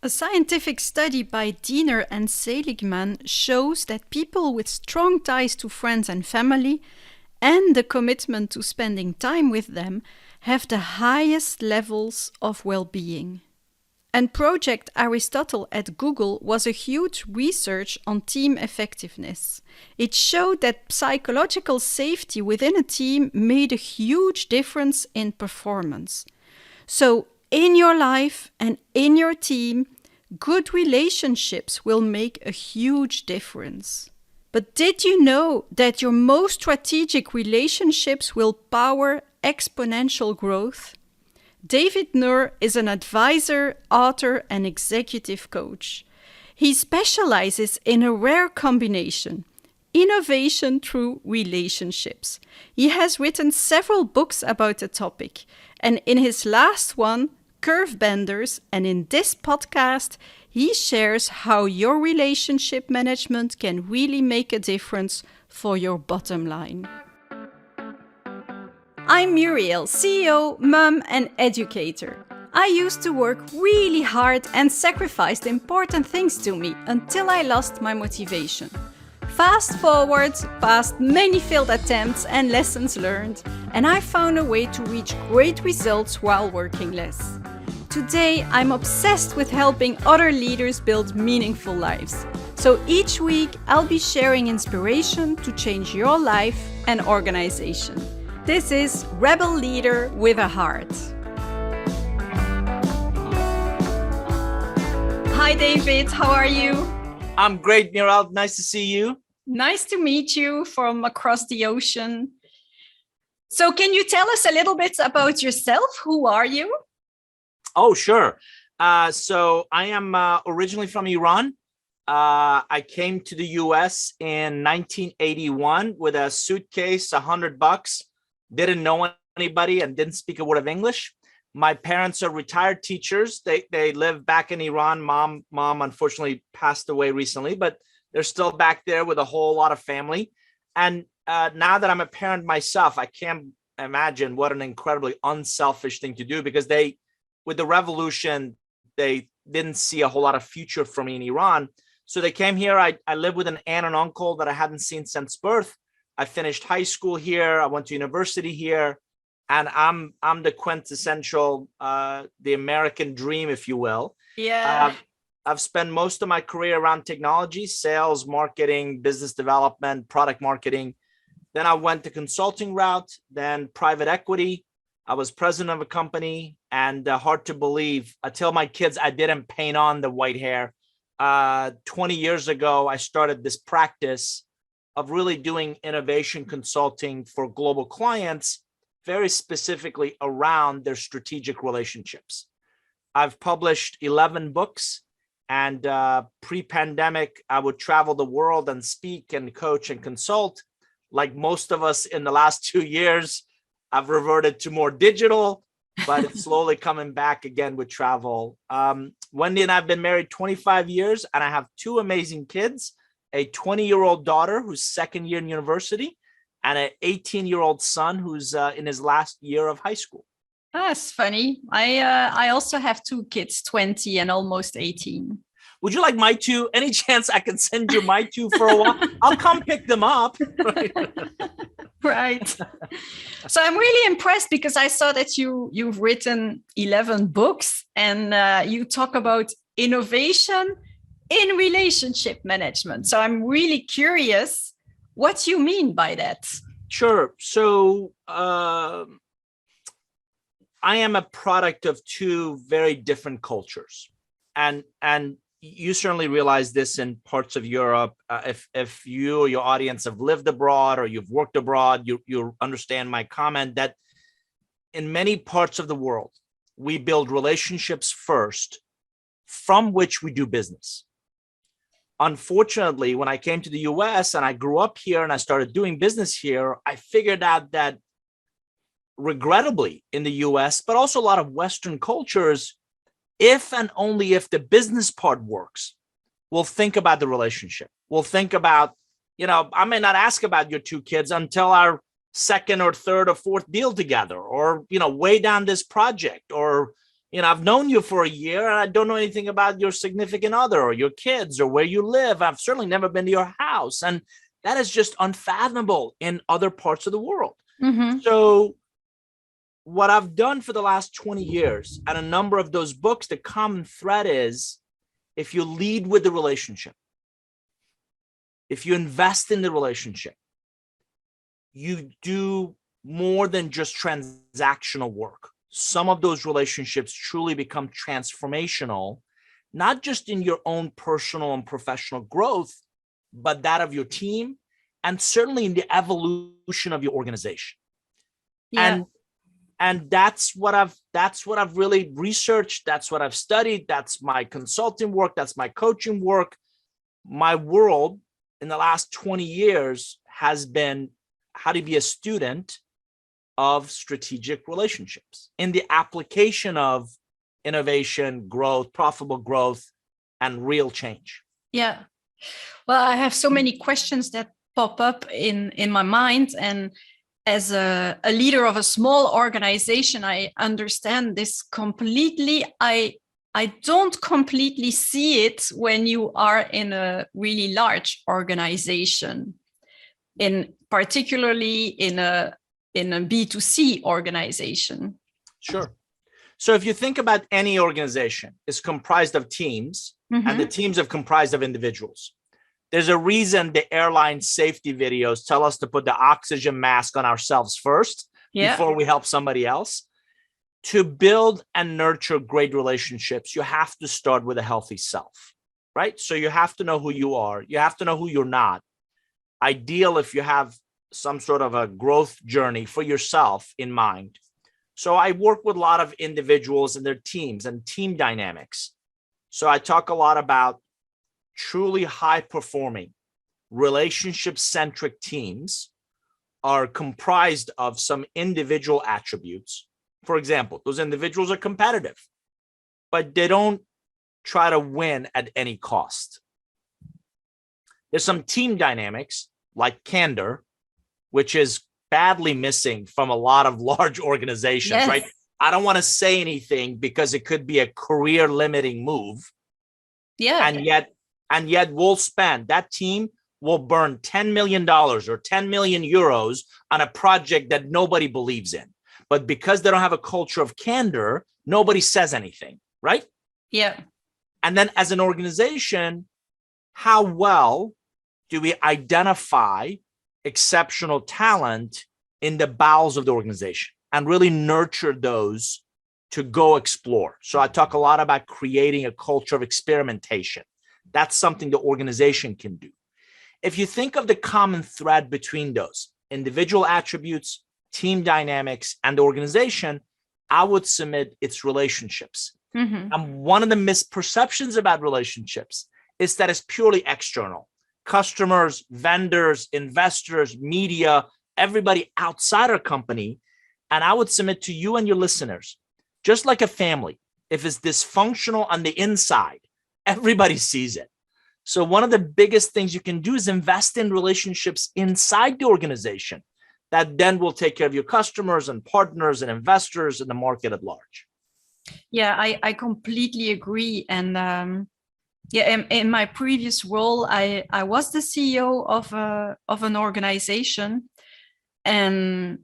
A scientific study by Diener and Seligman shows that people with strong ties to friends and family and the commitment to spending time with them have the highest levels of well-being. And Project Aristotle at Google was a huge research on team effectiveness. It showed that psychological safety within a team made a huge difference in performance. So, in your life and in your team, good relationships will make a huge difference. But did you know that your most strategic relationships will power exponential growth? David Nour is an advisor, author, and executive coach. He specializes in a rare combination: innovation through relationships. He has written several books about the topic, and in his last one, Curvebenders, and in this podcast, he shares how your relationship management can really make a difference for your bottom line. I'm Murielle, CEO, mom, and educator. I used to work really hard and sacrificed important things to me until I lost my motivation. Fast forward past many failed attempts and lessons learned, and I found a way to reach great results while working less. Today, I'm obsessed with helping other leaders build meaningful lives. So each week, I'll be sharing inspiration to change your life and organization. This is Rebel Leader with a Heart. Hi, David. How are you? I'm great, Murielle. Nice to see you. Nice to meet you from across the ocean. So can you tell us a little bit about yourself? Who are you? Oh, sure. So I am originally from Iran. I came to the US in 1981 with a suitcase, $100, didn't know anybody and didn't speak a word of English. My parents are retired teachers. They live back in Iran. Mom unfortunately passed away recently, but they're still back there with a whole lot of family. And now that I'm a parent myself, I can't imagine what an incredibly unselfish thing to do, because with the revolution, they didn't see a whole lot of future for me in Iran. So they came here. I live with an aunt and uncle that I hadn't seen since birth. I finished high school here. I went to university here, and I'm the quintessential, the American dream, if you will. Yeah. I've spent most of my career around technology, sales, marketing, business development, product marketing. Then I went the consulting route, then private equity. I was president of a company, and hard to believe, I tell my kids I didn't paint on the white hair. 20 years ago, I started this practice of really doing innovation consulting for global clients, very specifically around their strategic relationships. I've published 11 books, and pre-pandemic, I would travel the world and speak and coach and consult. Like most of us in the last 2 years, I've reverted to more digital, but it's slowly coming back again with travel. Wendy and I have been married 25 years, and I have 2 amazing kids, a 20-year-old daughter who's second year in university, and an 18-year-old son who's in his last year of high school. That's funny. I also have 2 kids, 20 and almost 18. Would you like my 2? Any chance I can send you my 2 for a while? I'll come pick them up. Right. So I'm really impressed because I saw that you've written 11 books, and you talk about innovation in relationship management. So I'm really curious what you mean by that. Sure. So I am a product of 2 very different cultures, and you certainly realize this in parts of Europe. If you or your audience have lived abroad or you've worked abroad, you understand my comment that in many parts of the world, we build relationships first, from which we do business. Unfortunately, when I came to the US and I grew up here and I started doing business here, I figured out that regrettably in the US, but also a lot of Western cultures, if and only if the business part works, we'll think about the relationship. We'll think about, I may not ask about your 2 kids until our second or third or fourth deal together, or, way down this project, or, I've known you for a year and I don't know anything about your significant other or your kids or where you live. I've certainly never been to your house. And that is just unfathomable in other parts of the world. Mm-hmm. So what I've done for the last 20 years and a number of those books, the common thread is if you lead with the relationship, if you invest in the relationship, you do more than just transactional work. Some of those relationships truly become transformational, not just in your own personal and professional growth, but that of your team, and certainly in the evolution of your organization. Yeah. And that's what I've really researched. That's what I've studied. That's my consulting work. That's my coaching work. My world in the last 20 years has been how to be a student of strategic relationships in the application of innovation, growth, profitable growth, and real change. Yeah. Well, I have so many questions that pop up in my mind. And as a leader of a small organization, I understand this completely. I don't completely see it when you are in a really large organization, particularly in a B2C organization. Sure. So if you think about any organization, it's comprised of teams, Mm-hmm. and the teams are comprised of individuals. There's a reason the airline safety videos tell us to put the oxygen mask on ourselves first before we help somebody else. To build and nurture great relationships, you have to start with a healthy self, right? So you have to know who you are. You have to know who you're not. Ideal if you have some sort of a growth journey for yourself in mind. So I work with a lot of individuals and their teams and team dynamics. So I talk a lot about truly high-performing, relationship-centric teams are comprised of some individual attributes. For example, those individuals are competitive, but they don't try to win at any cost. There's some team dynamics like candor, which is badly missing from a lot of large organizations, Yes. right? I don't want to say anything because it could be a career limiting move. Yeah. And yet that team will burn $10 million or 10 million euros on a project that nobody believes in. But because they don't have a culture of candor, nobody says anything, right? Yeah. And then as an organization, how well do we identify exceptional talent in the bowels of the organization and really nurture those to go explore? So I talk a lot about creating a culture of experimentation. That's something the organization can do. If you think of the common thread between those individual attributes, team dynamics, and the organization, I would submit it's relationships. Mm-hmm. And one of the misperceptions about relationships is that it's purely external. Customers, vendors, investors, media, everybody outside our company. And I would submit to you and your listeners, just like a family, if it's dysfunctional on the inside, everybody sees it. So one of the biggest things you can do is invest in relationships inside the organization that then will take care of your customers and partners and investors and the market at large. Yeah, I completely agree. And in my previous role, I was the CEO of an organization, and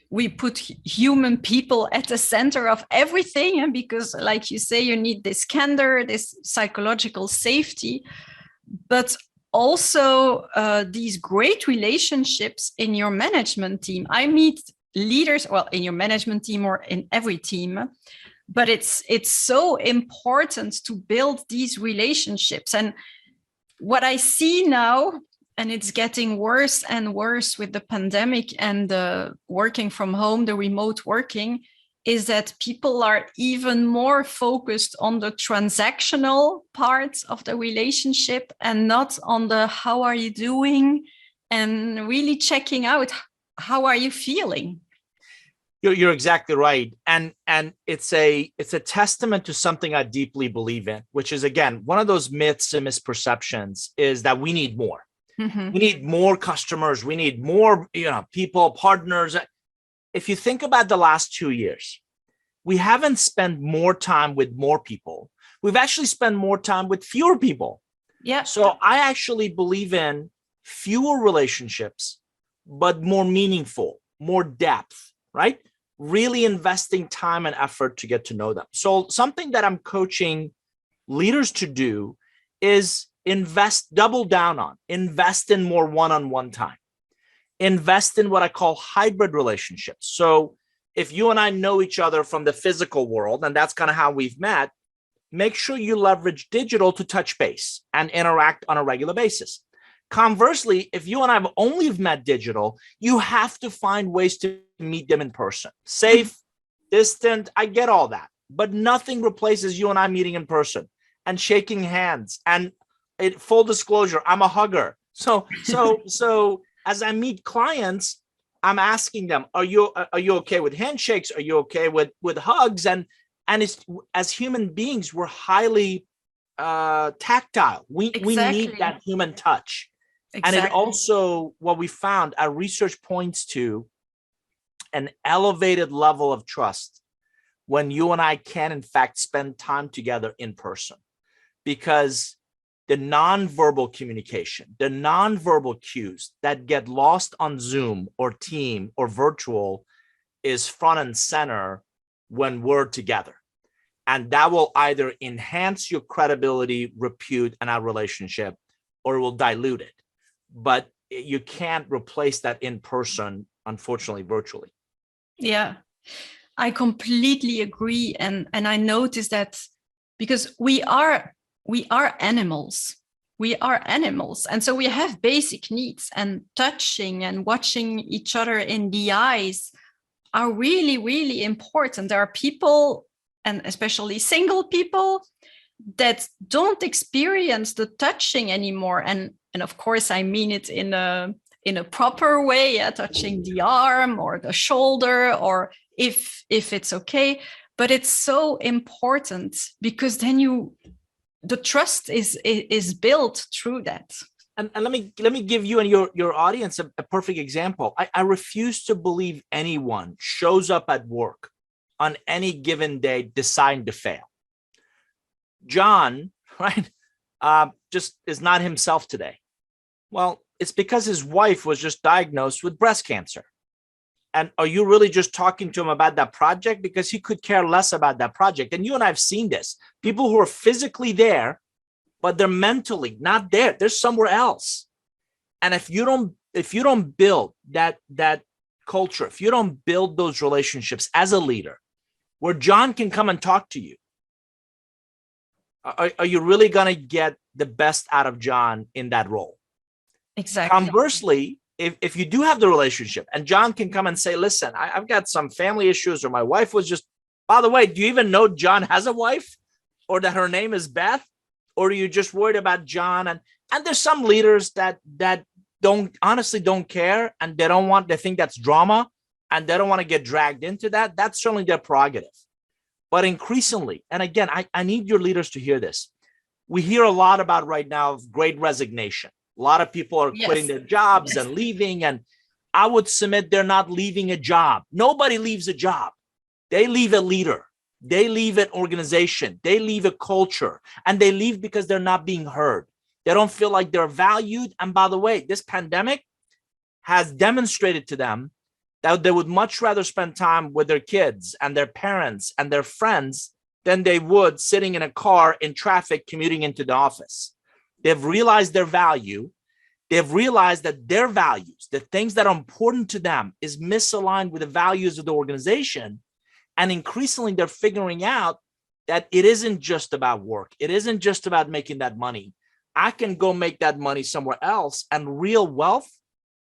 we put human people at the center of everything. And because, like you say, you need this candor, this psychological safety, but also these great relationships in your management team. I meet leaders, well, in your management team or in every team, but it's so important to build these relationships. And what I see now, and it's getting worse and worse with the pandemic and the working from home, the remote working, is that people are even more focused on the transactional parts of the relationship and not on the how are you doing, and really checking out how are you feeling. You're exactly right. And it's a testament to something I deeply believe in, which is, again, one of those myths and misperceptions is that we need more. Mm-hmm. We need more customers. We need more, people, partners. If you think about the last 2 years, we haven't spent more time with more people. We've actually spent more time with fewer people. Yeah. So I actually believe in fewer relationships, but more meaningful, more depth, right? Really investing time and effort to get to know them. So something that I'm coaching leaders to do is double down on, invest in more one-on-one time, invest in what I call hybrid relationships. So if you and I know each other from the physical world, and that's kind of how we've met, make sure you leverage digital to touch base and interact on a regular basis. Conversely, if you and I have only met digital, you have to find ways to meet them in person. Safe, distant, I get all that, but nothing replaces you and I meeting in person and shaking hands. And full disclosure, I'm a hugger. So as I meet clients, I'm asking them, are you okay with handshakes? Are you okay with hugs? And it's, as human beings, we're highly tactile. We need that human touch. Exactly. And it also, what we found, our research points to an elevated level of trust when you and I can, in fact, spend time together in person. Because the nonverbal communication, the nonverbal cues that get lost on Zoom or Team or virtual is front and center when we're together. And that will either enhance your credibility, repute, and our relationship, or it will dilute it. But you can't replace that in person, unfortunately, virtually. Yeah, I completely agree. And I noticed that because we are animals. We are animals. And so we have basic needs, and touching and watching each other in the eyes are really, really important. There are people, and especially single people, that don't experience the touching anymore. And of course, I mean it in a proper way, touching the arm or the shoulder, or if it's okay. But it's so important, because then the trust is built through that. And let me give you and your audience a perfect example. I refuse to believe anyone shows up at work on any given day deciding to fail. John, right, just is not himself today. Well, it's because his wife was just diagnosed with breast cancer. And are you really just talking to him about that project? Because he could care less about that project. And you and I have seen this. People who are physically there, but they're mentally not there. They're somewhere else. And if you don't build that culture, if you don't build those relationships as a leader, where John can come and talk to you, are you really going to get the best out of John in that role? Exactly. Conversely, if you do have the relationship and John can come and say, listen, I've got some family issues, or my wife was just, by the way, do you even know John has a wife, or that her name is Beth? Or are you just worried about John? And there's some leaders that honestly don't care, and they think that's drama, and they don't want to get dragged into that. That's certainly their prerogative. But increasingly, and again, I need your leaders to hear this. We hear a lot about right now of great resignation. A lot of people are quitting their jobs and leaving. And I would submit they're not leaving a job. Nobody leaves a job. They leave a leader. They leave an organization. They leave a culture. And they leave because they're not being heard. They don't feel like they're valued. And by the way, this pandemic has demonstrated to them that they would much rather spend time with their kids and their parents and their friends than they would sitting in a car in traffic commuting into the office. They've realized their value. They've realized that their values, the things that are important to them, is misaligned with the values of the organization. And increasingly, they're figuring out that it isn't just about work. It isn't just about making that money. I can go make that money somewhere else. And real wealth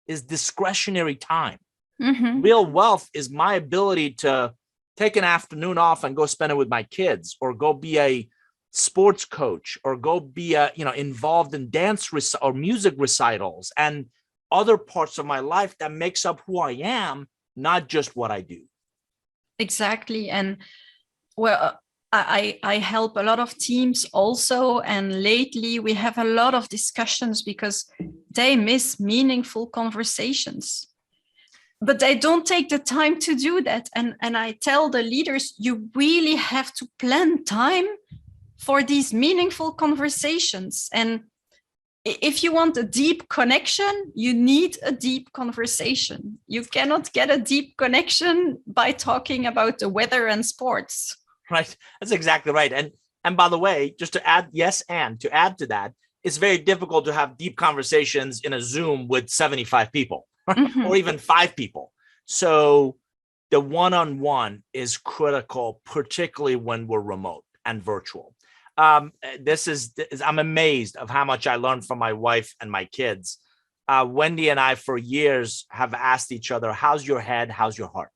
is discretionary time. Mm-hmm. Real wealth is my ability to take an afternoon off and go spend it with my kids, or go be a sports coach, or go be involved in dance or music recitals and other parts of my life that makes up who I am, not just what I do. Exactly. And well, I help a lot of teams also, and lately we have a lot of discussions because they miss meaningful conversations. But they don't take the time to do that. And I tell the leaders, you really have to plan time for these meaningful conversations. And if you want a deep connection, you need a deep conversation. You cannot get a deep connection by talking about the weather and sports. Right. That's exactly right. And by the way, just to add, to add to that, it's very difficult to have deep conversations in a Zoom with 75 people or even 5 people. So the one-on-one is critical, particularly when we're remote and virtual. I'm amazed of how much I learned from my wife and my kids. Wendy and I, for years, have asked each other, how's your head? How's your heart?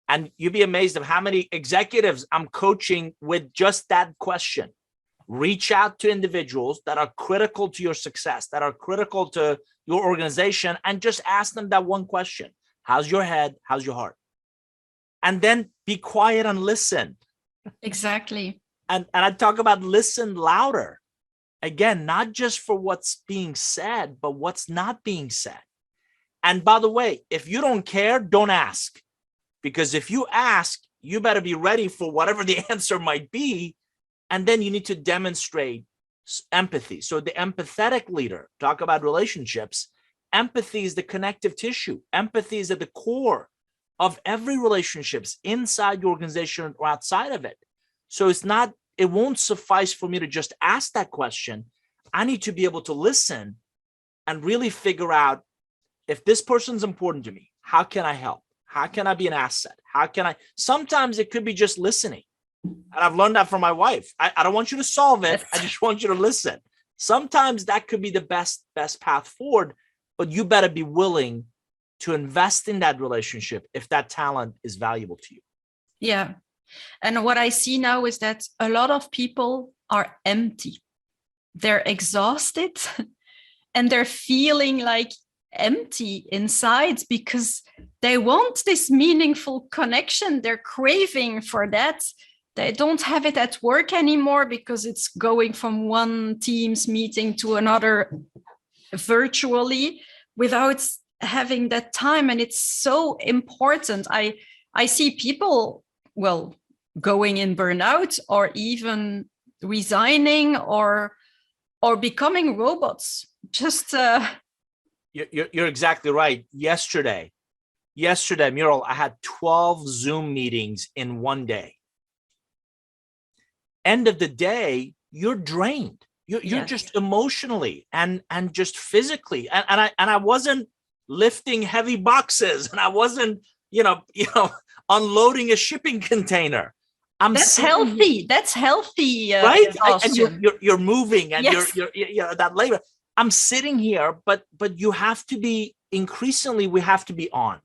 And you'd be amazed of how many executives I'm coaching with just that question. Reach out to individuals that are critical to your success, that are critical to your organization, and just ask them that one question. How's your head? How's your heart? And then be quiet and listen. Exactly. And I talk about listen louder. Again, not just for what's being said, but what's not being said. And by the way, if you don't care, don't ask. Because if you ask, you better be ready for whatever the answer might be. And then you need to demonstrate empathy. So the empathetic leader, talk about relationships. Empathy is the connective tissue. Empathy is at the core of every relationships inside your organization or outside of it. So it won't suffice for me to just ask that question. I need to be able to listen and really figure out, if this person's important to me, how can I help? How can I be an asset? Sometimes it could be just listening. And I've learned that from my wife. I don't want you to solve it. I just want you to listen. Sometimes that could be the best path forward, but you better be willing to invest in that relationship if that talent is valuable to you. Yeah. And what I see now is that a lot of people are empty. They're exhausted and they're feeling like empty inside because they want this meaningful connection. They're craving for that. They don't have it at work anymore because it's going from one Teams meeting to another virtually without having that time. And it's so important. I see people, going in burnout or even resigning or becoming robots. You're exactly right. Yesterday, Murielle, I had 12 Zoom meetings in one day. End of the day, you're drained. You're just emotionally and just physically. And I wasn't lifting heavy boxes, and I wasn't, unloading a shipping container. That's healthy. That's healthy, right? And you're moving, and you're that labor. I'm sitting here, but you have to be, increasingly, we have to be on.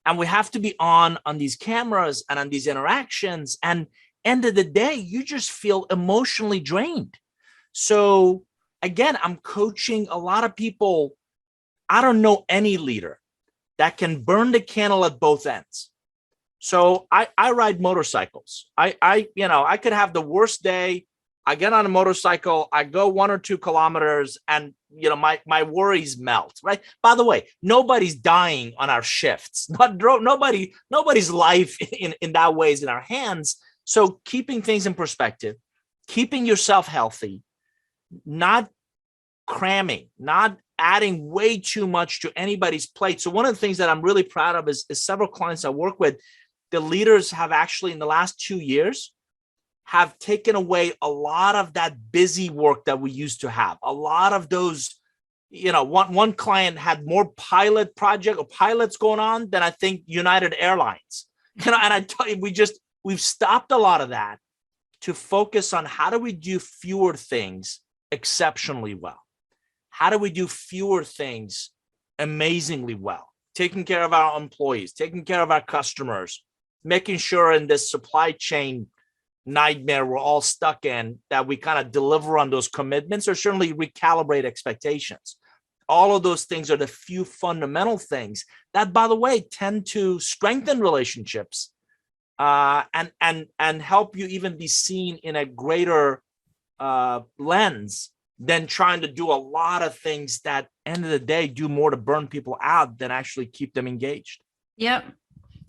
And we have to be on these cameras and on these interactions. And end of the day, you just feel emotionally drained. So again, I'm coaching a lot of people. I don't know any leader that can burn the candle at both ends. So I ride motorcycles. I could have the worst day. I get on a motorcycle, I go 1 or 2 kilometers, and my worries melt, right? By the way, nobody's dying on our shifts. Nobody's life in that way is in our hands. So keeping things in perspective, keeping yourself healthy, not cramming, not adding way too much to anybody's plate. So one of the things that I'm really proud of is several clients I work with, the leaders have actually in the last 2 years have taken away a lot of that busy work that we used to have. A lot of those, one client had more pilots going on than I think United Airlines. And I tell you, we've stopped a lot of that to focus on how do we do fewer things exceptionally well? How do we do fewer things amazingly well? Taking care of our employees, taking care of our customers, making sure in this supply chain nightmare we're all stuck in that we kind of deliver on those commitments, or certainly recalibrate expectations. All of those things are the few fundamental things that, by the way, tend to strengthen relationships and help you even be seen in a greater lens than trying to do a lot of things that end of the day do more to burn people out than actually keep them engaged. Yeah.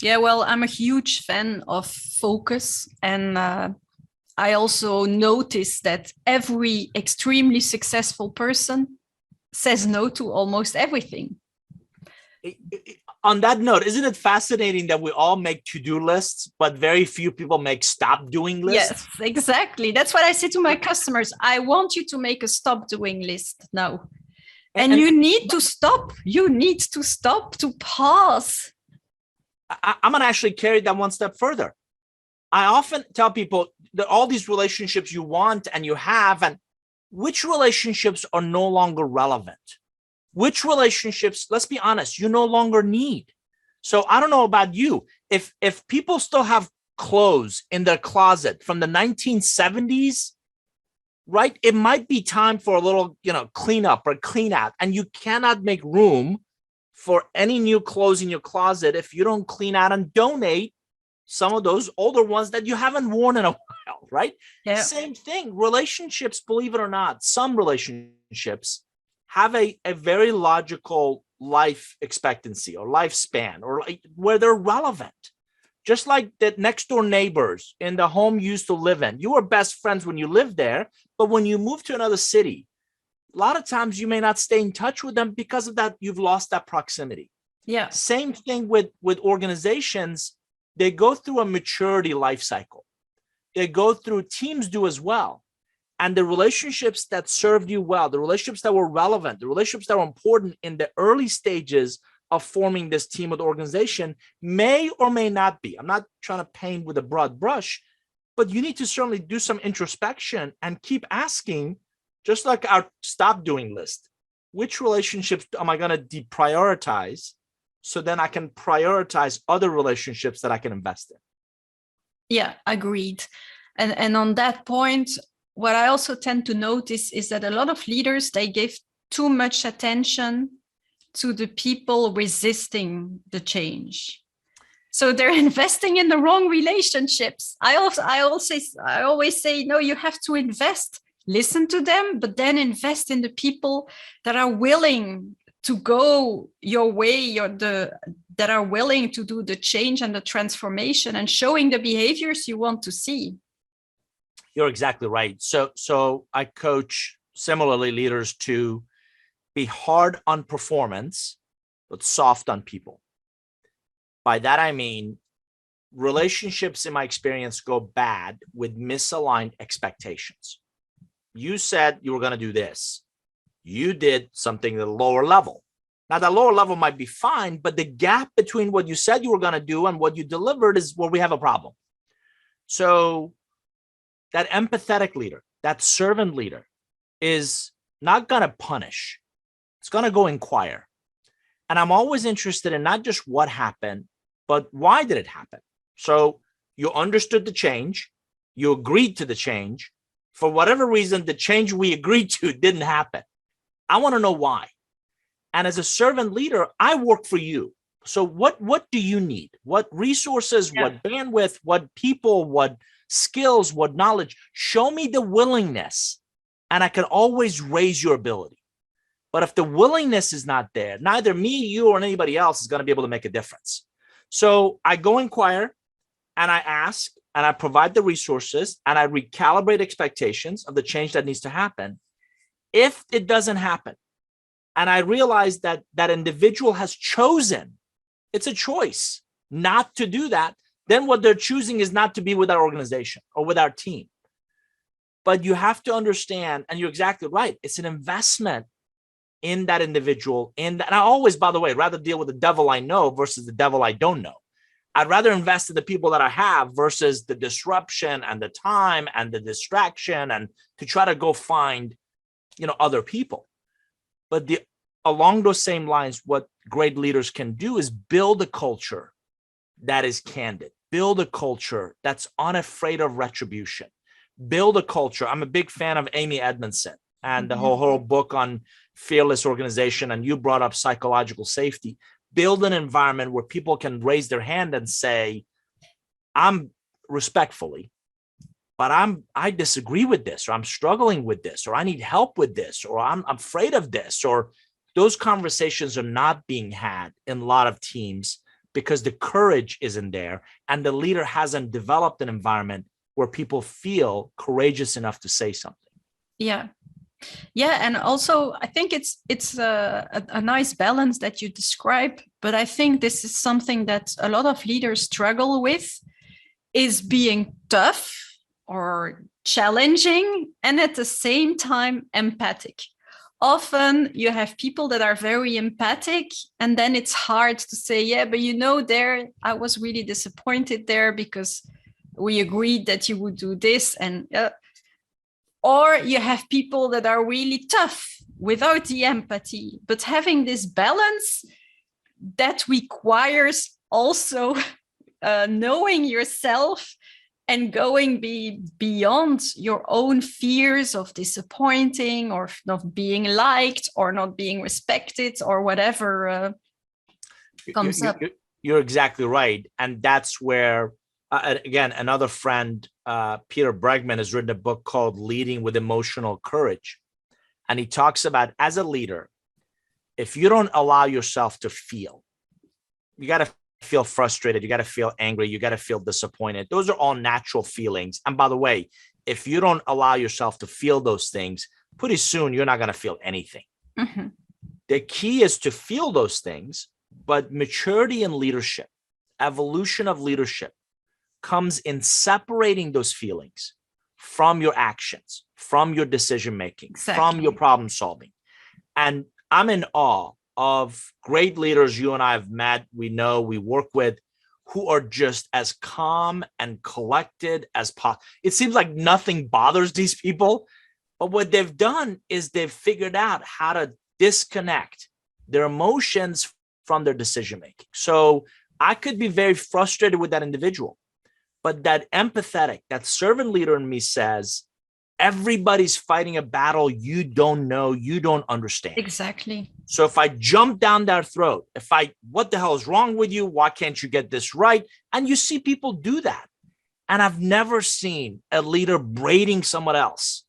Yeah, well, I'm a huge fan of focus. And I also notice that every extremely successful person says no to almost everything. On that note, isn't it fascinating that we all make to-do lists, but very few people make stop doing lists? Yes, exactly. That's what I say to my customers. I want you to make a stop doing list now. And you need to stop. You need to stop, to pause. I'm going to actually carry that one step further. I often tell people that all these relationships you want and you have, and which relationships are no longer relevant? Which relationships, let's be honest, you no longer need. So I don't know about you. If people still have clothes in their closet from the 1970s, right, it might be time for a little, clean up or clean out. And you cannot make room for any new clothes in your closet if you don't clean out and donate some of those older ones that you haven't worn in a while, right? Yeah. Same thing. Relationships, believe it or not, some relationships have a very logical life expectancy or lifespan, or where they're relevant. Just like that next door neighbors in the home you used to live in, you were best friends when you lived there, but when you move to another city, a lot of times you may not stay in touch with them because of that. You've lost that proximity. Yeah. Same thing with organizations. They go through a maturity life cycle. They go through, teams do as well. And the relationships that served you well, the relationships that were relevant, the relationships that were important in the early stages of forming this team with organization may or may not be. I'm not trying to paint with a broad brush, but you need to certainly do some introspection and keep asking, just like our stop doing list, which relationships am I going to deprioritize so then I can prioritize other relationships that I can invest in? Yeah, agreed. And on that point, what I also tend to notice is that a lot of leaders, they give too much attention to the people resisting the change. So they're investing in the wrong relationships. I always say, no, you have to invest, listen to them, but then invest in the people that are willing to go your way, that are willing to do the change and the transformation and showing the behaviors you want to see. You're exactly right. So I coach similarly leaders to be hard on performance, but soft on people. By that, I mean, relationships in my experience go bad with misaligned expectations. You said you were going to do this. You did something at a lower level. Now, that lower level might be fine, but the gap between what you said you were going to do and what you delivered is where we have a problem. So that empathetic leader, that servant leader, is not going to punish. It's going to go inquire. And I'm always interested in not just what happened, but why did it happen? So you understood the change. You agreed to the change. For whatever reason, the change we agreed to didn't happen. I want to know why. And as a servant leader, I work for you. So what do you need? What resources, what bandwidth, what people, what skills, what knowledge? Show me the willingness, and I can always raise your ability. But if the willingness is not there, neither me, you, or anybody else is going to be able to make a difference. So I go inquire, and I ask, and I provide the resources, and I recalibrate expectations of the change that needs to happen. If it doesn't happen, and I realize that that individual has chosen, it's a choice not to do that, then what they're choosing is not to be with our organization or with our team. But you have to understand, and you're exactly right, it's an investment in that individual. And I always, by the way, rather deal with the devil I know versus the devil I don't know. I'd rather invest in the people that I have versus the disruption and the time and the distraction and to try to go find, other people. But along those same lines, what great leaders can do is build a culture that is candid, build a culture that's unafraid of retribution, build a culture. I'm a big fan of Amy Edmondson and the whole book on fearless organization. And you brought up psychological safety. Build an environment where people can raise their hand and say, I'm respectfully, but I disagree with this, or I'm struggling with this, or I need help with this, or I'm afraid of this, or those conversations are not being had in a lot of teams because the courage isn't there and the leader hasn't developed an environment where people feel courageous enough to say something. Yeah. Yeah, and also I think it's a nice balance that you describe, but I think this is something that a lot of leaders struggle with, is being tough or challenging and at the same time empathic. Often you have people that are very empathic, and then it's hard to say, yeah, but there I was really disappointed there because we agreed that you would do this, and or you have people that are really tough without the empathy. But having this balance, that requires also knowing yourself and going beyond your own fears of disappointing or not being liked or not being respected or whatever comes up. You're exactly right. And that's where, again, another friend, Peter Bregman, has written a book called Leading with Emotional Courage. And he talks about, as a leader, if you don't allow yourself to feel, you got to feel frustrated, you got to feel angry, you got to feel disappointed. Those are all natural feelings. And by the way, if you don't allow yourself to feel those things, pretty soon you're not going to feel anything. Mm-hmm. The key is to feel those things, but maturity in leadership, evolution of leadership, comes in separating those feelings from your actions, from your decision making, exactly, from your problem solving. And I'm in awe of great leaders you and I have met, we know, we work with, who are just as calm and collected as possible. It seems like nothing bothers these people, but what they've done is they've figured out how to disconnect their emotions from their decision making. So I could be very frustrated with that individual, but that empathetic, that servant leader in me says, everybody's fighting a battle you don't know, you don't understand. Exactly. So if I jump down their throat, what the hell is wrong with you? Why can't you get this right? And you see people do that. And I've never seen a leader braiding someone else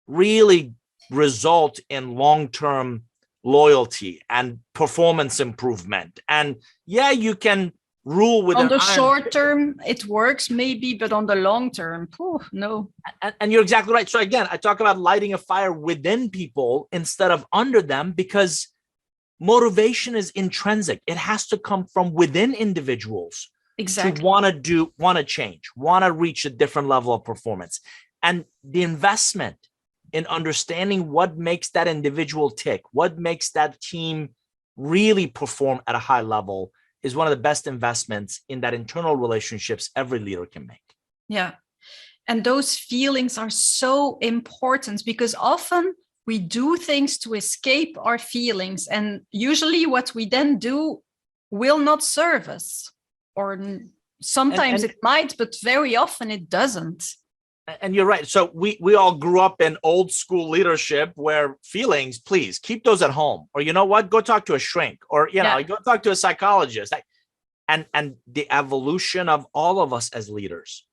really result in long-term loyalty and performance improvement. And yeah, you can rule with on the short term, it works maybe, but on the long term, no. And you're exactly right. So again, I talk about lighting a fire within people instead of under them, because motivation is intrinsic. It has to come from within individuals. Exactly. To want to change, want to reach a different level of performance. And the investment in understanding what makes that individual tick, what makes that team really perform at a high level, is one of the best investments in that internal relationships every leader can make. Yeah. And those feelings are so important, because often we do things to escape our feelings. And usually what we then do will not serve us. Or sometimes it might, but very often it doesn't. And you're right. So we all grew up in old school leadership where feelings, please keep those at home. Or you know what? Go talk to a shrink, or go talk to a psychologist. And the evolution of all of us as leaders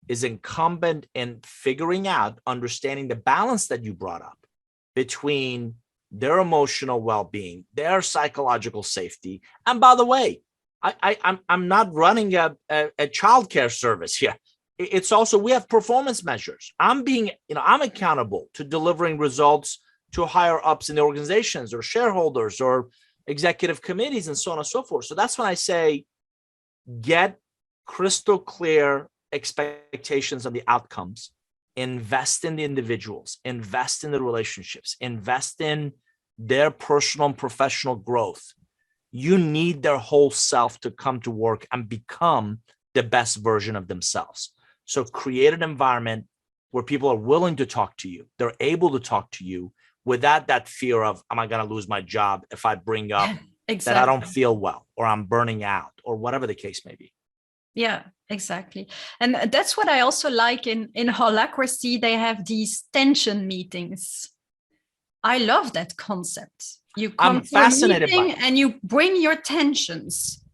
is incumbent in figuring out, understanding the balance that you brought up between their emotional well-being, their psychological safety. And by the way, I'm not running a childcare service here. It's also, we have performance measures. I'm accountable to delivering results to higher ups in the organizations or shareholders or executive committees and so on and so forth. So that's when I say, get crystal clear expectations of the outcomes, invest in the individuals, invest in the relationships, invest in their personal and professional growth. You need their whole self to come to work and become the best version of themselves. So create an environment where people are willing to talk to you. They're able to talk to you without that fear of, am I going to lose my job if I bring up that I don't feel well, or I'm burning out, or whatever the case may be. Yeah, exactly. And that's what I also like in Holacracy. They have these tension meetings. I love that concept. You come to a meeting and you bring your tensions.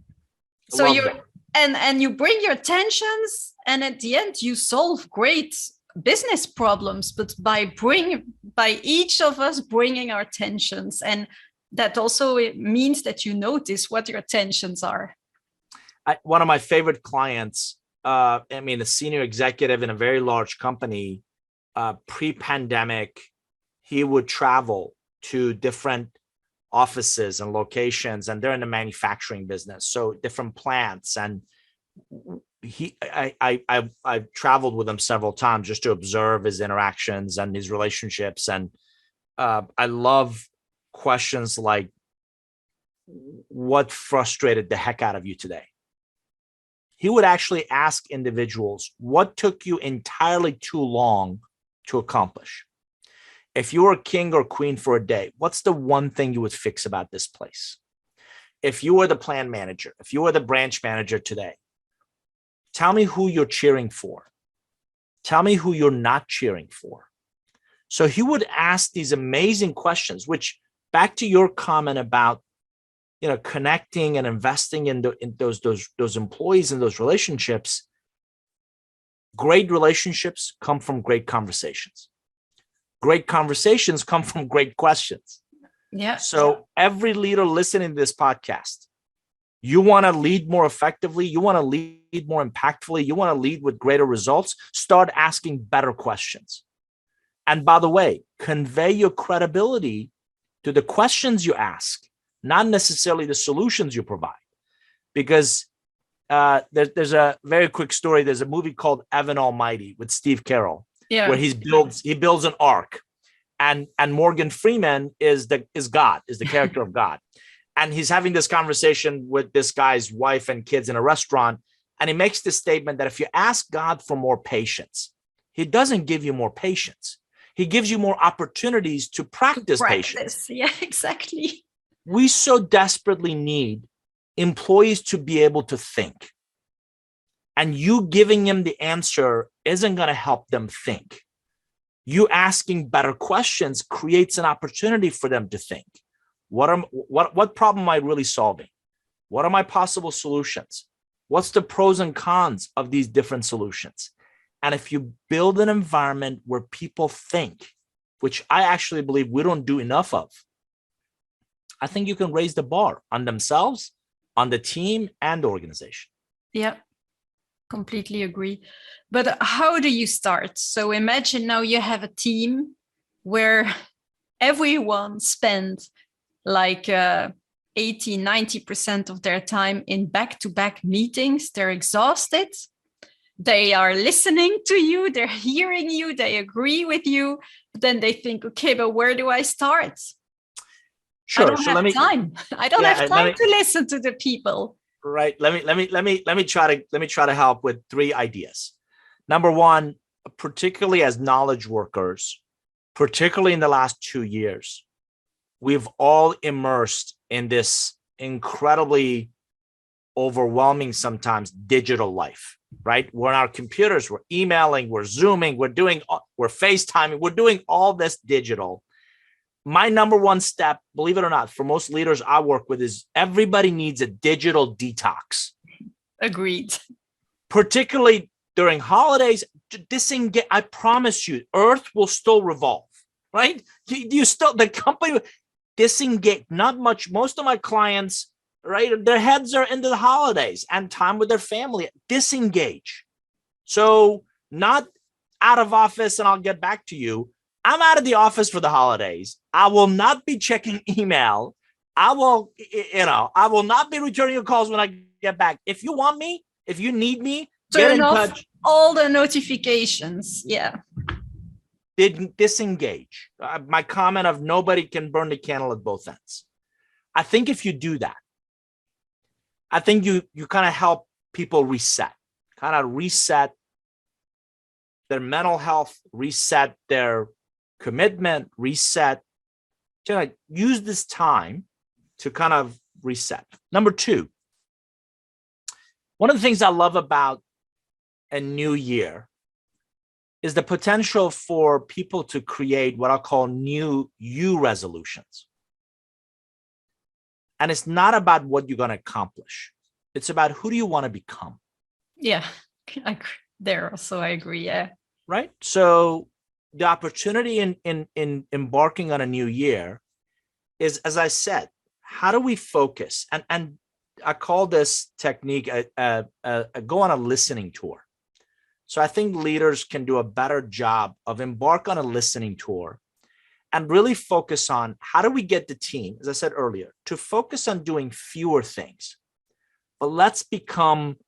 So you bring your tensions, and at the end you solve great business problems, but by each of us bringing our tensions. And that also it means that you notice what your tensions are. One of my favorite clients, a senior executive in a very large company, pre-pandemic, he would travel to different offices and locations, and they're in the manufacturing business, so different plants. And I've traveled with him several times just to observe his interactions and his relationships. And I love questions like, what frustrated the heck out of you today? He would actually ask individuals, what took you entirely too long to accomplish? If you were king or queen for a day, what's the one thing you would fix about this place? If you were the plant manager, if you were the branch manager today, tell me who you're cheering for. Tell me who you're not cheering for. So he would ask these amazing questions, which, back to your comment about, connecting and investing in those employees and those relationships. Great relationships come from great conversations. Great conversations come from great questions. Yeah. So every leader listening to this podcast, you want to lead more effectively, you want to lead more impactfully, you want to lead with greater results, start asking better questions. And by the way, convey your credibility to the questions you ask, not necessarily the solutions you provide. Because there's a very quick story. There's a movie called Evan Almighty with Steve Carell, where he builds an ark, and Morgan Freeman is God, is the character of God. And he's having this conversation with this guy's wife and kids in a restaurant. And he makes this statement that if you ask God for more patience, he doesn't give you more patience. He gives you more opportunities to practice patience. Yeah, exactly. We so desperately need employees to be able to think. And you giving them the answer isn't going to help them think. You asking better questions creates an opportunity for them to think. What problem am I really solving? What are my possible solutions? What's the pros and cons of these different solutions? And if you build an environment where people think, which I actually believe we don't do enough of, I think you can raise the bar on themselves, on the team, and the organization. Yeah, completely agree. But how do you start? So imagine now you have a team where everyone spends like 80-90% of their time in back-to-back meetings. They're exhausted. They are listening to you. They're hearing you. They agree with you. But then they think, okay, but where do I start? Sure. I don't have time. I don't have time to listen to the people. Right. Let me try to help with 3 ideas. Number one, particularly as knowledge workers, particularly in the last 2 years, we've all immersed in this incredibly overwhelming, sometimes digital life, right? We're on our computers, we're emailing, we're Zooming, we're FaceTiming, we're doing all this digital. My number one step, believe it or not, for most leaders I work with is everybody needs a digital detox. Agreed. Particularly during holidays, disengage. I promise you, Earth will still revolve, right? The company disengage. Not much. Most of my clients, right, their heads are into the holidays and time with their family. Disengage. So not out of office and I'll get back to you. I'm out of the office for the holidays. I will not be checking email. I will not be returning your calls when I get back. If you want me, if you need me, get in touch. All the notifications. Yeah. Disengage. My comment of nobody can burn the candle at both ends. I think if you do that, I think you kind of help people reset their mental health, reset their commitment, reset. Use this time to kind of reset. Number 2, one of the things I love about a new year is the potential for people to create what I'll call new you resolutions. And it's not about what you're going to accomplish. It's about who do you want to become. Yeah, there also I agree. Yeah. right? So the opportunity in embarking on a new year is, as I said, how do we focus? And I call this technique a go on a listening tour. So I think leaders can do a better job of embark on a listening tour and really focus on how do we get the team, as I said earlier, to focus on doing fewer things, but let's become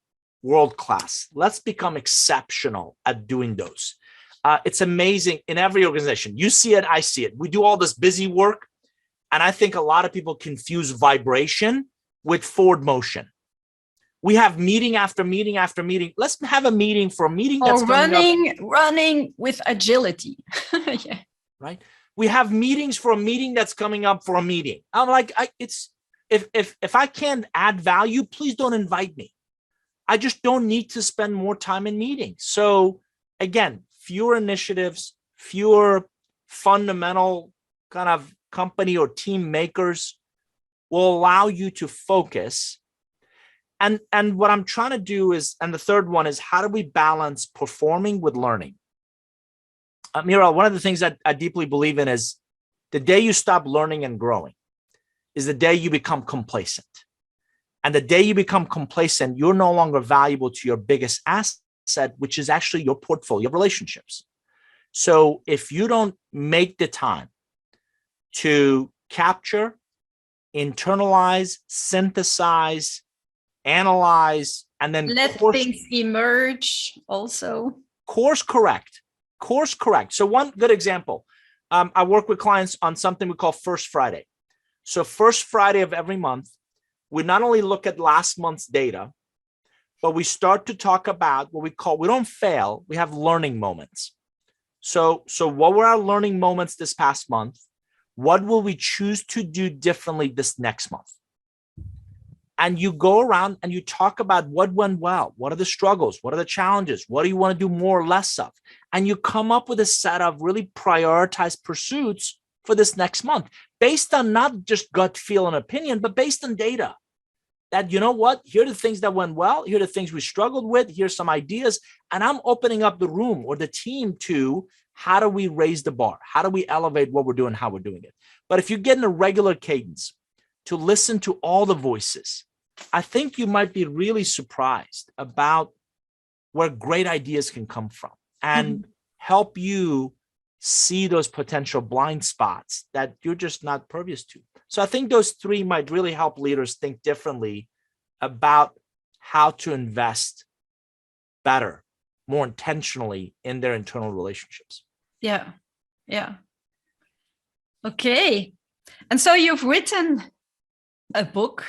world-class. Let's become exceptional at doing those. It's amazing in every organization. You see it, I see it. We do all this busy work. And I think a lot of people confuse vibration with forward motion. We have meeting after meeting after meeting. Let's have a meeting for a meeting that's running with agility. Yeah. Right. We have meetings for a meeting that's coming up for a meeting. I'm like, if I can't add value, please don't invite me. I just don't need to spend more time in meetings. So again, fewer initiatives, fewer fundamental kind of company or team makers will allow you to focus. And what I'm trying to do is, and the third one is, how do we balance performing with learning? Murielle, one of the things that I deeply believe in is the day you stop learning and growing is the day you become complacent. And the day you become complacent, you're no longer valuable to your biggest asset, which is actually your portfolio of relationships. So if you don't make the time to capture, internalize, synthesize, analyze, and then let things emerge also. Course correct. So one good example, I work with clients on something we call First Friday. So first Friday of every month, we not only look at last month's data, but we start to talk about what we don't fail, we have learning moments. So what were our learning moments this past month? What will we choose to do differently this next month? And you go around and you talk about what went well, what are the struggles, what are the challenges, what do you want to do more or less of? And you come up with a set of really prioritized pursuits for this next month, based on not just gut feel and opinion, but based on data. That, you know what, here are the things that went well, here are the things we struggled with, here's some ideas, and I'm opening up the room or the team to how do we raise the bar? How do we elevate what we're doing, how we're doing it? But if you get in a regular cadence to listen to all the voices, I think you might be really surprised about where great ideas can come from and help you see those potential blind spots that you're just not pervious to. So I think those three might really help leaders think differently about how to invest better, more intentionally in their internal relationships. Yeah. Okay. And so you've written a book,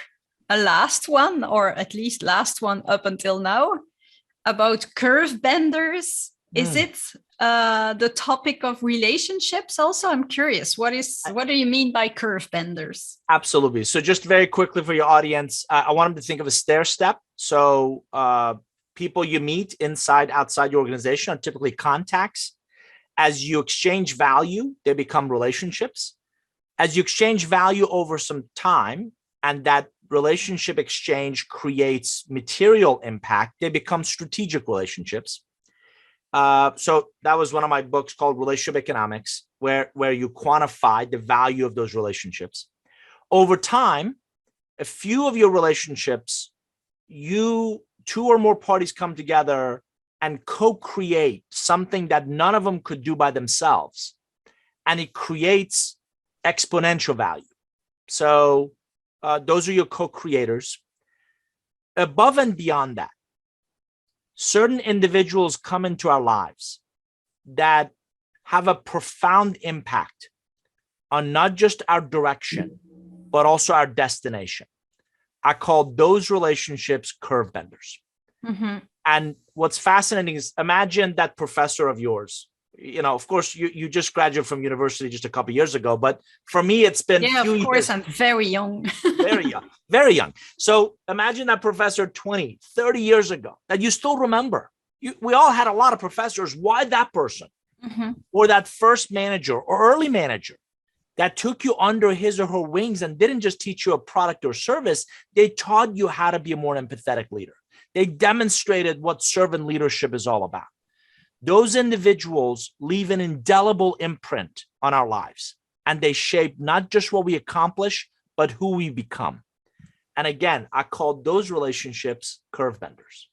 a last one, or at least last one up until now, about Curvebenders. Is it the topic of relationships also? I'm curious. What do you mean by Curvebenders? Absolutely. So just very quickly for your audience, I want them to think of a stair step. So people you meet inside, outside your organization are typically contacts. As you exchange value, they become relationships. As you exchange value over some time, and that relationship exchange creates material impact, they become strategic relationships. So that was one of my books called Relationship Economics, where you quantify the value of those relationships. Over time, a few of your relationships, two or more parties come together and co-create something that none of them could do by themselves. And it creates exponential value. So those are your co-creators. Above and beyond that, certain individuals come into our lives that have a profound impact on not just our direction, but also our destination. I call those relationships Curvebenders. And what's fascinating is, imagine that professor of yours. You know, of course, you just graduated from university just a couple of years ago, but for me, it's been of course, years. I'm very young. very young. So imagine that professor 20, 30 years ago that you still remember. We all had a lot of professors. Why that person? Or that first manager or early manager that took you under his or her wings and didn't just teach you a product or service, they taught you how to be a more empathetic leader. They demonstrated what servant leadership is all about. those individuals leave an indelible imprint on our lives, and they shape not just what we accomplish, but who we become. And again, I call those relationships curvebenders.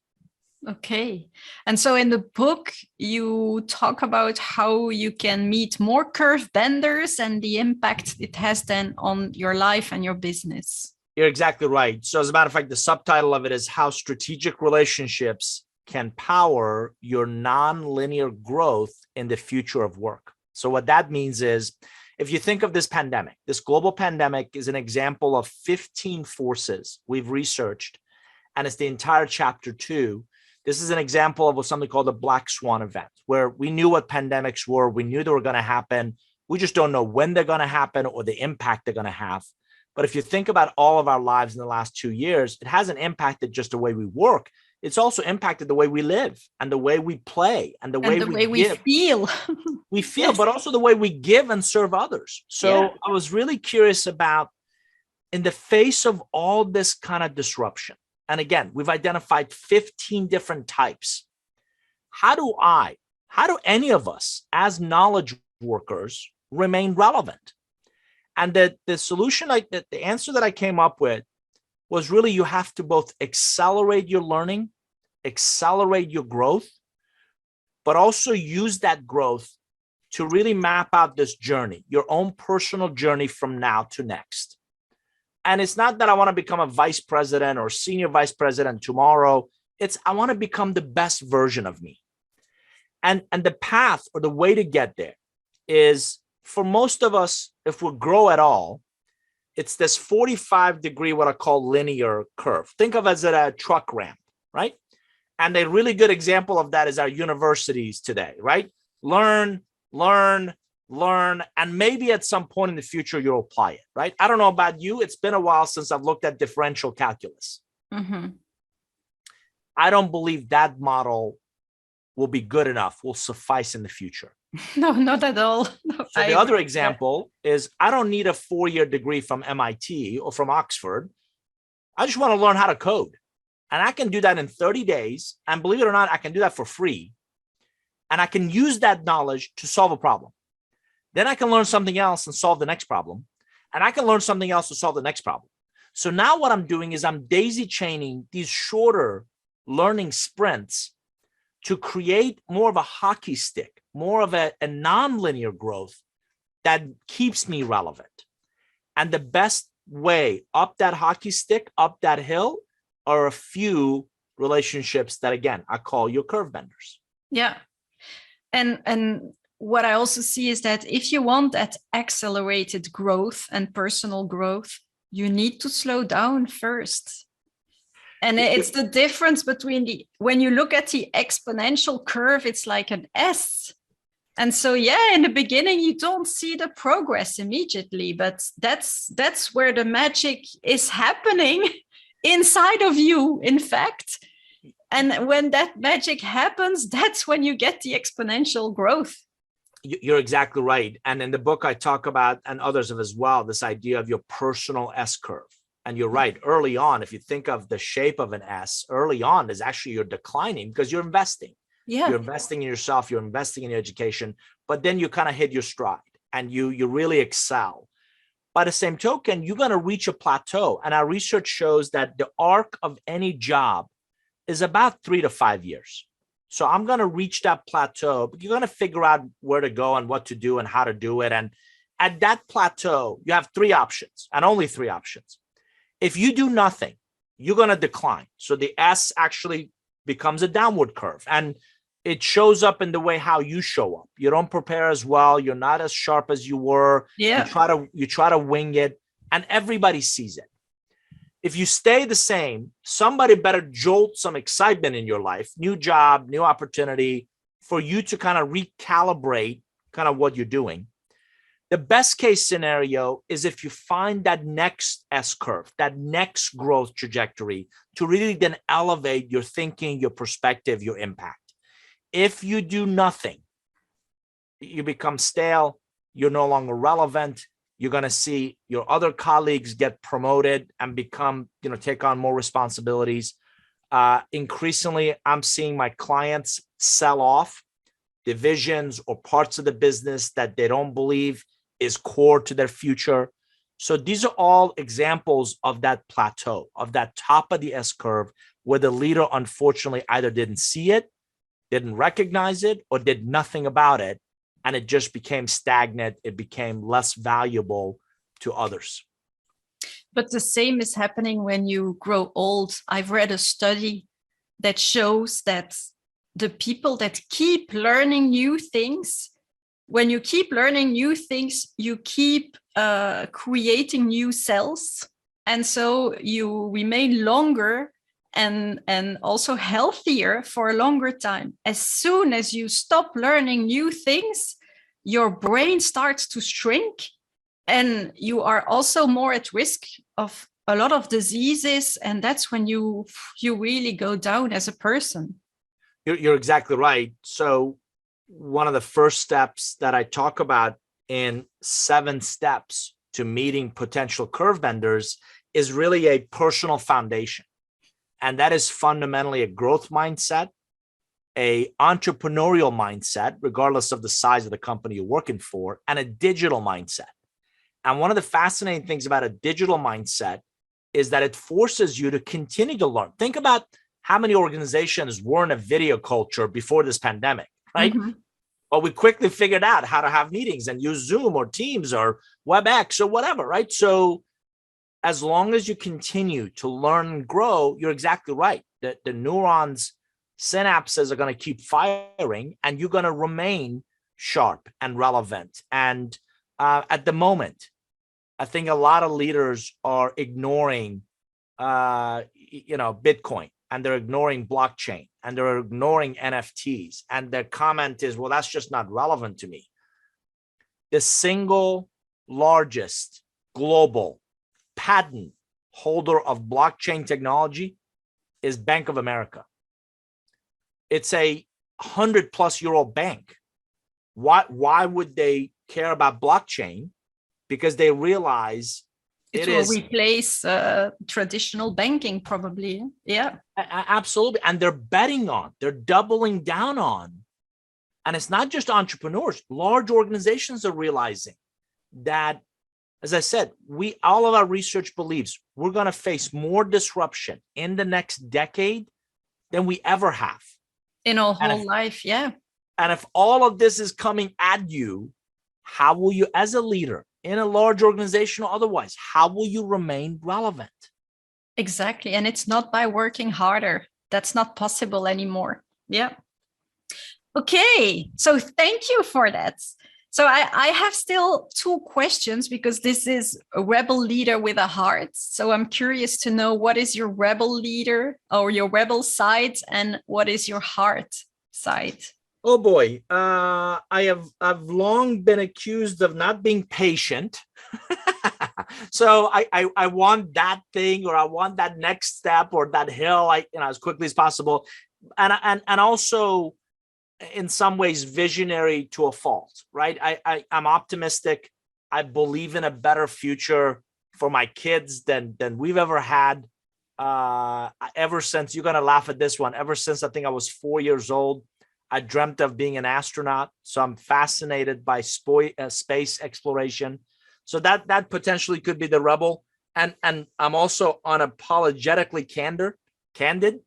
Okay. And so in the book, you talk about how you can meet more curve benders and the impact it has then on your life and your business. You're exactly right. So as a matter of fact, the subtitle of it is How Strategic Relationships Can Power Your Nonlinear Growth in the Future of Work. So what that means is, if you think of this pandemic, this global pandemic is an example of 15 forces we've researched, and it's the entire chapter 2. This is an example of something called a black swan event, where we knew what pandemics were. We knew they were going to happen. We just don't know when they're going to happen or the impact they're going to have. But if you think about all of our lives in the last 2 years, it hasn't impacted just the way we work. It's also impacted the way we live and the way we play and the way we feel. We feel, yes. But also the way we give and serve others. So yeah. I was really curious about, in the face of all this kind of disruption, and again, we've identified 15 different types. How do any of us as knowledge workers remain relevant? And the solution, the answer that I came up with was really, you have to both accelerate your learning, accelerate your growth, but also use that growth to really map out this journey, your own personal journey from now to next. And it's not that I want to become a vice president or senior vice president tomorrow. It's I want to become the best version of me. And the path or the way to get there is, for most of us, if we grow at all, it's this 45-degree, what I call linear curve. Think of it as a truck ramp, right? And a really good example of that is our universities today, right? Learn, and maybe at some point in the future, you'll apply it, right? I don't know about you. It's been a while since I've looked at differential calculus. Mm-hmm. I don't believe that model will be good enough, will suffice in the future. No, not at all. No, so the other example is, I don't need a 4-year degree from MIT or from Oxford. I just want to learn how to code. And I can do that in 30 days. And believe it or not, I can do that for free. And I can use that knowledge to solve a problem. Then I can learn something else and solve the next problem. And I can learn something else to solve the next problem. So now what I'm doing is I'm daisy chaining these shorter learning sprints to create more of a hockey stick, more of a nonlinear growth that keeps me relevant. And the best way up that hockey stick, up that hill, are a few relationships that, again, I call your curve benders. Yeah. And what I also see is that if you want that accelerated growth and personal growth, you need to slow down first. And it's the difference between when you look at the exponential curve, it's like an S. And so, yeah, in the beginning, you don't see the progress immediately, but that's where the magic is happening inside of you, in fact. And when that magic happens, that's when you get the exponential growth. You're exactly right. And in the book, I talk about, and others have as well, this idea of your personal S curve. And you're right. Early on, if you think of the shape of an S, early on is actually you're declining because you're investing. Yeah. You're investing in yourself. You're investing in your education. But then you kind of hit your stride and you really excel. By the same token, you're going to reach a plateau. And our research shows that the arc of any job is about 3 to 5 years. So I'm going to reach that plateau, but you're going to figure out where to go and what to do and how to do it. And at that plateau, you have 3 options and only 3 options. If you do nothing, you're going to decline. So the S actually becomes a downward curve, and it shows up in the way how you show up. You don't prepare as well. You're not as sharp as you were. Yeah. You try to wing it, and everybody sees it. If you stay the same, somebody better jolt some excitement in your life, new job, new opportunity, for you to kind of recalibrate kind of what you're doing. The best case scenario is if you find that next S curve, that next growth trajectory, to really then elevate your thinking, your perspective, your impact. If you do nothing, you become stale, you're no longer relevant. You're going to see your other colleagues get promoted and become, take on more responsibilities. Increasingly, I'm seeing my clients sell off divisions or parts of the business that they don't believe is core to their future. So these are all examples of that plateau, of that top of the S curve, where the leader unfortunately either didn't see it, didn't recognize it, or did nothing about it. And it just became stagnant. It became less valuable to others. But the same is happening when you grow old. I've read a study that shows that the people that keep learning new things, when you keep learning new things, you keep creating new cells. And so you remain longer and also healthier for a longer time. As soon as you stop learning new things, your brain starts to shrink, and you are also more at risk of a lot of diseases. And that's when you really go down as a person. You're exactly right. So one of the first steps that I talk about in 7 steps to meeting potential curve benders is really a personal foundation. And that is fundamentally a growth mindset, a entrepreneurial mindset, regardless of the size of the company you're working for, and a digital mindset. And one of the fascinating things about a digital mindset is that it forces you to continue to learn. Think about how many organizations were in a video culture before this pandemic, right? Mm-hmm. Well, we quickly figured out how to have meetings and use Zoom or Teams or WebEx or whatever, right? So as long as you continue to learn and grow, you're exactly right. The neurons, synapses are going to keep firing, and you're going to remain sharp and relevant. And at the moment, I think a lot of leaders are ignoring, Bitcoin, and they're ignoring blockchain, and they're ignoring NFTs. And their comment is, well, that's just not relevant to me. The single largest global patent holder of blockchain technology is Bank of America. It's a 100-plus-year-old bank. Why would they care about blockchain? Because they realize it will replace traditional banking, probably. Yeah, absolutely. And they're doubling down on. And it's not just entrepreneurs. Large organizations are realizing that, as I said, all of our research believes we're going to face more disruption in the next decade than we ever have. In our whole life, yeah. And if all of this is coming at you, how will you, as a leader in a large organization or otherwise, how will you remain relevant? Exactly. And it's not by working harder. That's not possible anymore. Yeah. Okay. So thank you for that. So I have still 2 questions, because this is a rebel leader with a heart. So I'm curious to know, what is your rebel leader or your rebel side, and what is your heart side? Oh boy, I've long been accused of not being patient. So I want that thing, or I want that next step, or that hill, as quickly as possible, and also in some ways visionary to a fault, right? I'm optimistic. I believe in a better future for my kids than we've ever had. Ever since, you're gonna laugh at this one, ever since I think I was 4 years old, I dreamt of being an astronaut. So I'm fascinated by space exploration. So that potentially could be the rebel. And I'm also unapologetically candid.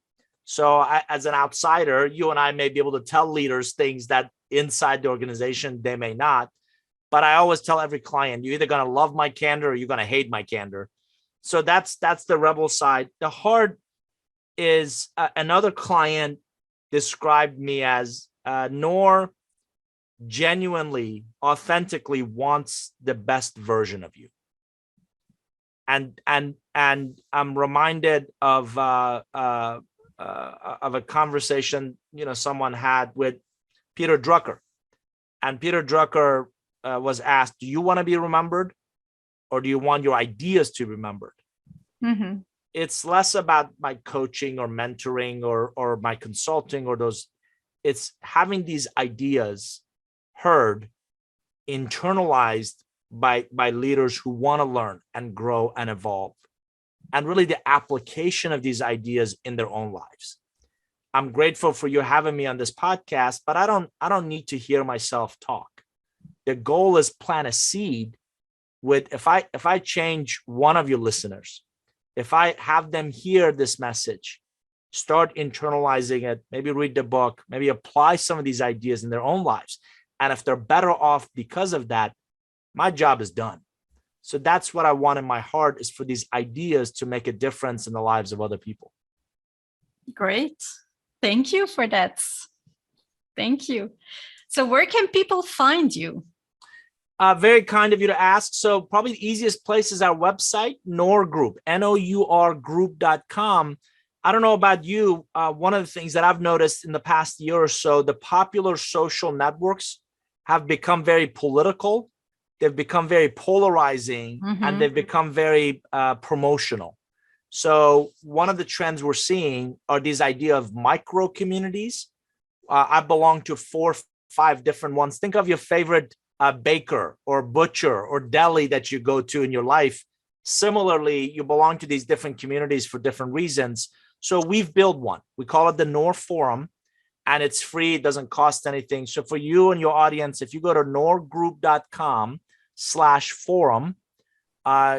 So as an outsider, you and I may be able to tell leaders things that inside the organization they may not. But I always tell every client, you're either going to love my candor or you're going to hate my candor. So that's the rebel side. The heart is another client described me as Nour genuinely, authentically wants the best version of you. And I'm reminded of a conversation someone had with Peter Drucker, and Peter Drucker was asked, "Do you want to be remembered, or do you want your ideas to be remembered?" Mm-hmm. It's less about my coaching or mentoring or my consulting or those. It's having these ideas heard, internalized by leaders who want to learn and grow and evolve, and really the application of these ideas in their own lives. I'm grateful for you having me on this podcast, but I don't need to hear myself talk. The goal is plant a seed with if I change one of your listeners, if I have them hear this message, start internalizing it, maybe read the book, maybe apply some of these ideas in their own lives. And if they're better off because of that, my job is done. So that's what I want in my heart, is for these ideas to make a difference in the lives of other people. Great. Thank you for that. Thank you. So where can people find you? Very kind of you to ask. So probably the easiest place is our website, Nour Group, Nour group.com. I don't know about you. One of the things that I've noticed in the past year or so, the popular social networks have become very political. They've become very polarizing, and they've become very promotional. So one of the trends we're seeing are these idea of micro communities. I belong to 4 or 5 different ones. Think of your favorite baker or butcher or deli that you go to in your life. Similarly, you belong to these different communities for different reasons. So we've built one. We call it the Nour Forum, and it's free. It doesn't cost anything. So for you and your audience, if you go to nourgroup.com/forum,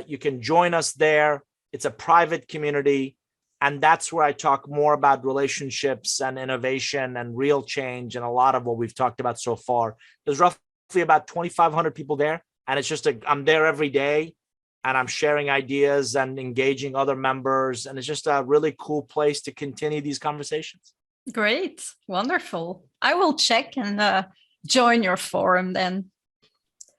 you can join us there. It's a private community. And that's where I talk more about relationships and innovation and real change and a lot of what we've talked about so far. There's roughly about 2,500 people there. And it's just I'm there every day, and I'm sharing ideas and engaging other members. And it's just a really cool place to continue these conversations. Great. Wonderful. I will check and join your forum then.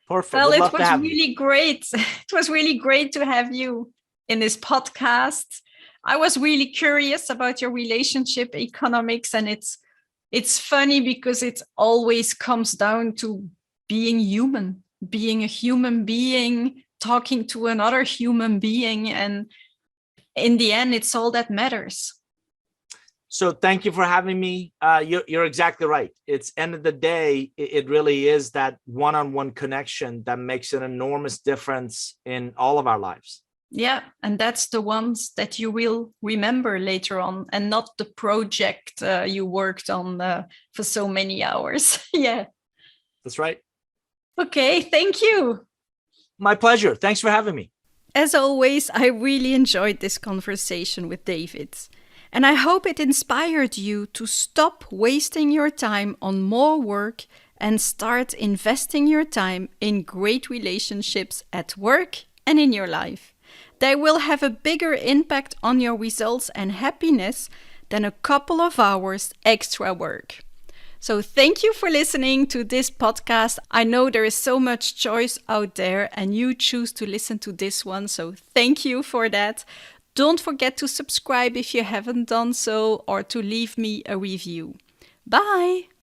Perfect. Well, it was really great. It was really great to have you in this podcast. I was really curious about your relationship economics, and it's funny because it always comes down to being human, being a human being, talking to another human being, and in the end, it's all that matters. So thank you for having me. You're exactly right. It's end of the day, it really is that one-on-one connection that makes an enormous difference in all of our lives. Yeah, and that's the ones that you will remember later on, and not the project you worked on for so many hours. Yeah. That's right. Okay, thank you. My pleasure. Thanks for having me. As always, I really enjoyed this conversation with David. And I hope it inspired you to stop wasting your time on more work and start investing your time in great relationships at work and in your life. They will have a bigger impact on your results and happiness than a couple of hours extra work. So thank you for listening to this podcast. I know there is so much choice out there and you choose to listen to this one. So thank you for that. Don't forget to subscribe if you haven't done so, or to leave me a review. Bye!